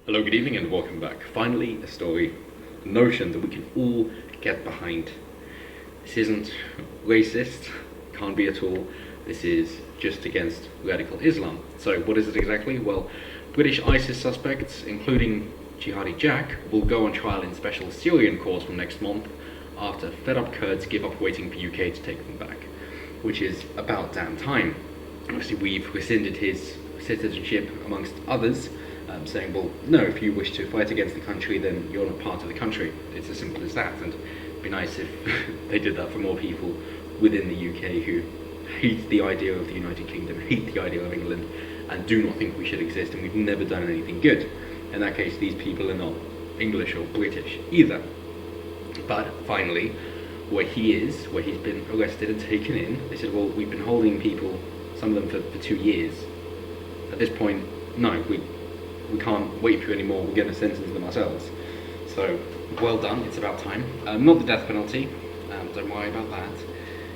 Hello, good evening, and welcome back. Finally, a story, a notion that we can all get behind. This isn't racist, can't be at all. This is just against radical Islam. So, what is it exactly? Well, British ISIS suspects, including Jihadi Jack, will go on trial in special Syrian courts from next month after fed-up Kurds give up waiting for UK to take them back, which is about damn time. Obviously, we've rescinded his citizenship, amongst others, saying, well, no, if you wish to fight against the country, then you're not part of the country. It's as simple as that, and it'd be nice if they did that for more people within the UK who hate the idea of the United Kingdom, hate the idea of England, and do not think we should exist, and we've never done anything good. In that case, these people are not English or British either. But finally, where he is, where he's been arrested and taken in, they said, well, we've been holding people, some of them for 2 years. At this point, no, we can't wait for you anymore, we're going to sentence them ourselves. So, well done, it's about time. Not the death penalty, don't worry about that.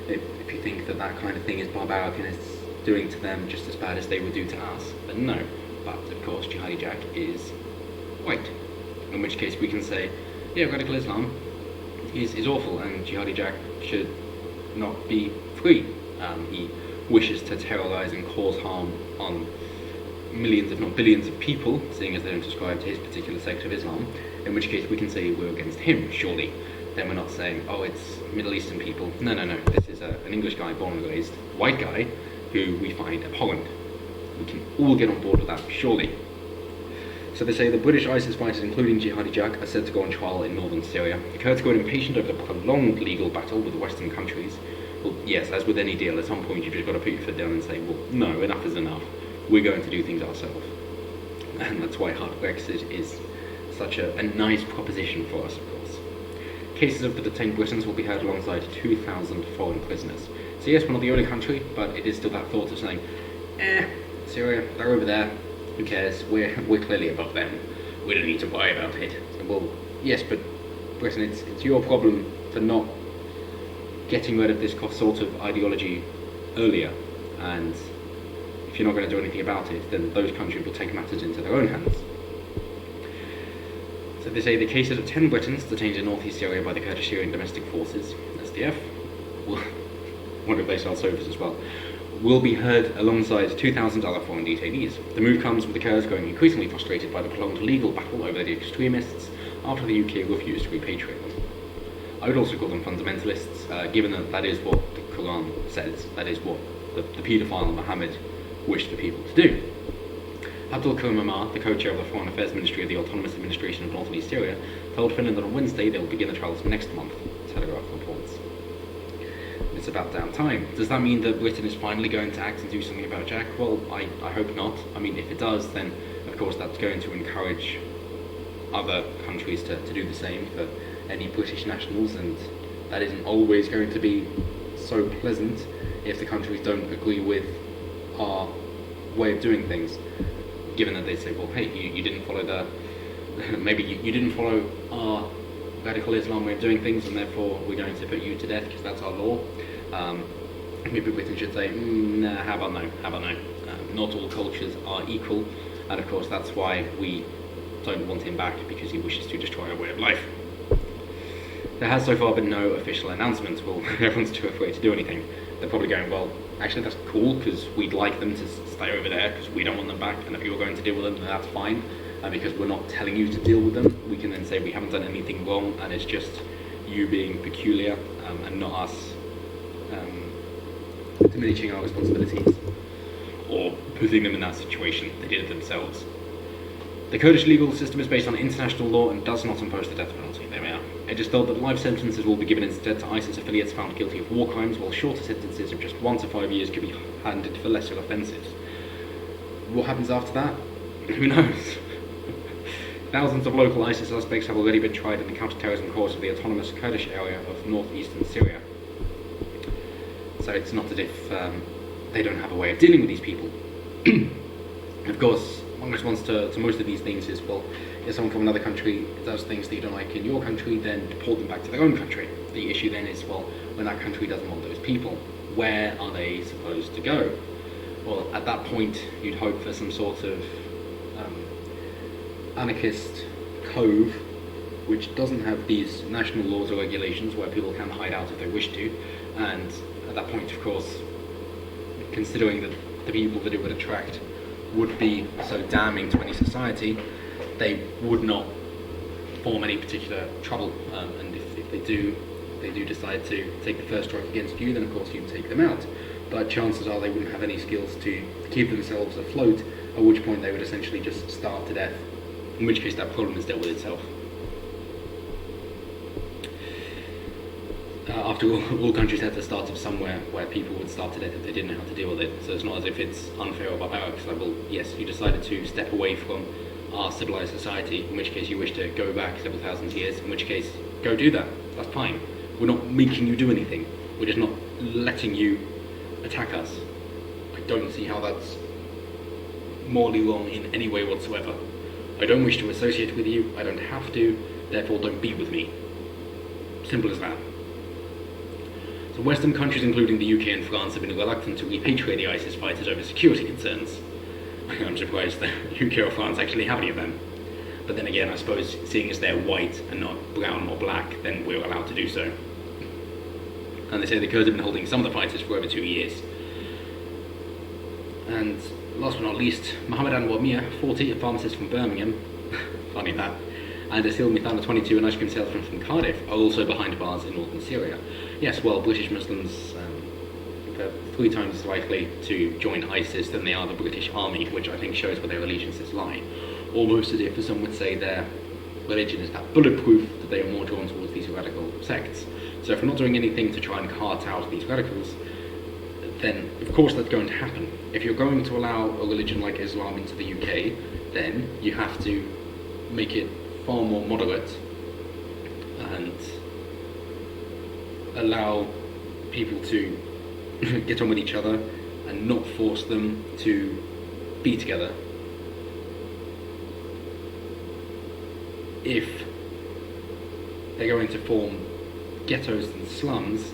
If you think that that kind of thing is barbaric and it's doing to them just as bad as they would do to us, then no. But of course, Jihadi Jack is white, in which case we can say, yeah, radical Islam is awful and Jihadi Jack should not be free. He wishes to terrorise and cause harm on millions, if not billions of people, seeing as they don't subscribe to his particular sect of Islam, in which case we can say we're against him, surely. Then we're not saying, oh, it's Middle Eastern people. No, this is an English guy, born and raised, white guy, who we find abhorrent. We can all get on board with that, surely. So they say the British ISIS fighters, including Jihadi Jack, are said to go on trial in northern Syria. The Kurds grow impatient over the prolonged legal battle with the Western countries. Well, yes, as with any deal, at some point you've just got to put your foot down and say, well, no, enough is enough. We're going to do things ourselves. And that's why hard Brexit is such a nice proposition for us, of course. Cases of the detained Britons will be heard alongside 2,000 foreign prisoners. So yes, we're not the only country, but it is still that thought of saying, Syria, they're over there, who cares, we're clearly above them, we don't need to worry about it. So, well, yes, but Britain, it's your problem for not getting rid of this sort of ideology earlier, and if you're not going to do anything about it, then those countries will take matters into their own hands. So they say the cases of 10 Britons detained in northeast Syria by the Kurdish Syrian Domestic Forces, SDF, wonder if they sell sofas as well, will be heard alongside 2,000 other foreign detainees. The move comes with the Kurds growing increasingly frustrated by the prolonged legal battle over the extremists after the UK refused to repatriate them. I would also call them fundamentalists, given that that is what the Quran says, that is what the paedophile Muhammad wished for people to do. Abdul Karim Amar, the co-chair of the Foreign Affairs Ministry of the Autonomous Administration of North and East Syria, told Finland that on Wednesday they will begin the trials next month, Telegraph reports. It's about damn time. Does that mean that Britain is finally going to act and do something about Jack? Well, I hope not. I mean, if it does, then of course that's going to encourage other countries to do the same for any British nationals, and that isn't always going to be so pleasant if the countries don't agree with our way of doing things, given that they say, well, hey, you didn't follow maybe you didn't follow our radical Islam way of doing things, and therefore we're going to put you to death because that's our law. Maybe Britain should say, nah, how about no? Not all cultures are equal, and of course that's why we don't want him back, because he wishes to destroy our way of life. There has so far been no official announcement. Well, everyone's too afraid to do anything. They're probably going, well, actually that's cool, because we'd like them to stay over there, because we don't want them back, and if you're going to deal with them, then that's fine. And because we're not telling you to deal with them, we can then say we haven't done anything wrong, and it's just you being peculiar, and not us diminishing our responsibilities, or putting them in that situation. They did it themselves. The Kurdish legal system is based on international law and does not impose the death penalty. There we are. It is thought that life sentences will be given instead to ISIS affiliates found guilty of war crimes, while shorter sentences of just 1 to 5 years could be handed for lesser offences. What happens after that? Who knows? Thousands of local ISIS suspects have already been tried in the counter-terrorism courts of the autonomous Kurdish area of northeastern Syria. So it's not as if they don't have a way of dealing with these people. Of course, one response to most of these things is, well, if someone from another country does things that you don't like in your country, then deport them back to their own country. The issue then is, well, when that country doesn't want those people, where are they supposed to go? Well, at that point, you'd hope for some sort of anarchist cove which doesn't have these national laws or regulations where people can hide out if they wish to, and at that point, of course, considering that the people that it would attract would be so damning to any society, they would not form any particular trouble, and if they do decide to take the first strike against you, then of course you take them out. But chances are they wouldn't have any skills to keep themselves afloat, at which point they would essentially just starve to death, in which case that problem is dealt with itself. After all countries have to start from somewhere where people would starve to death if they didn't know how to deal with it, so it's not as if it's unfair or barbaric. It's like, well, yes, you decided to step away from our civilized society, in which case you wish to go back several thousand years, in which case, go do that. That's fine. We're not making you do anything. We're just not letting you attack us. I don't see how that's morally wrong in any way whatsoever. I don't wish to associate with you. I don't have to. Therefore, don't be with me. Simple as that. So Western countries, including the UK and France, have been reluctant to repatriate the ISIS fighters over security concerns. I'm surprised that UK or France actually have any of them. But then again, I suppose, seeing as they're white and not brown or black, then we're allowed to do so. And they say the Kurds have been holding some of the fighters for over 2 years. And last but not least, Mohammed Anwar Mir, 40, a pharmacist from Birmingham, funny that, and Asil Mithana, 22, an ice cream salesman from Cardiff, are also behind bars in northern Syria. Yes, well, British Muslims are 3 times likely to join ISIS than they are the British Army, which I think shows where their allegiances lie. Almost as if, as some would say, their religion is that bulletproof that they are more drawn towards these radical sects. So if we're not doing anything to try and cart out these radicals, then of course that's going to happen. If you're going to allow a religion like Islam into the UK, then you have to make it far more moderate and allow people to get on with each other and not force them to be together. If they're going to form ghettos and slums,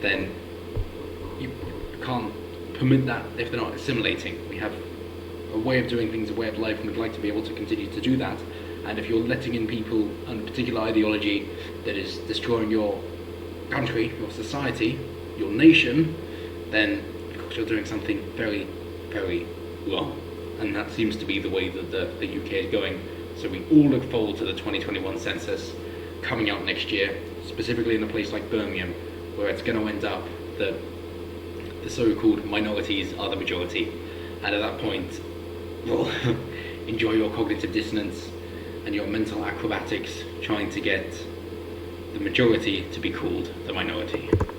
then you can't permit that if they're not assimilating. We have a way of doing things, a way of life, and we'd like to be able to continue to do that. And if you're letting in people and a particular ideology that is destroying your country, your society, your nation, then of course you're doing something very, very wrong. And that seems to be the way that the UK is going. So we all look forward to the 2021 census coming out next year, specifically in a place like Birmingham, where it's going to end up that the so-called minorities are the majority. And at that point, well, enjoy your cognitive dissonance and your mental acrobatics trying to get the majority to be called the minority.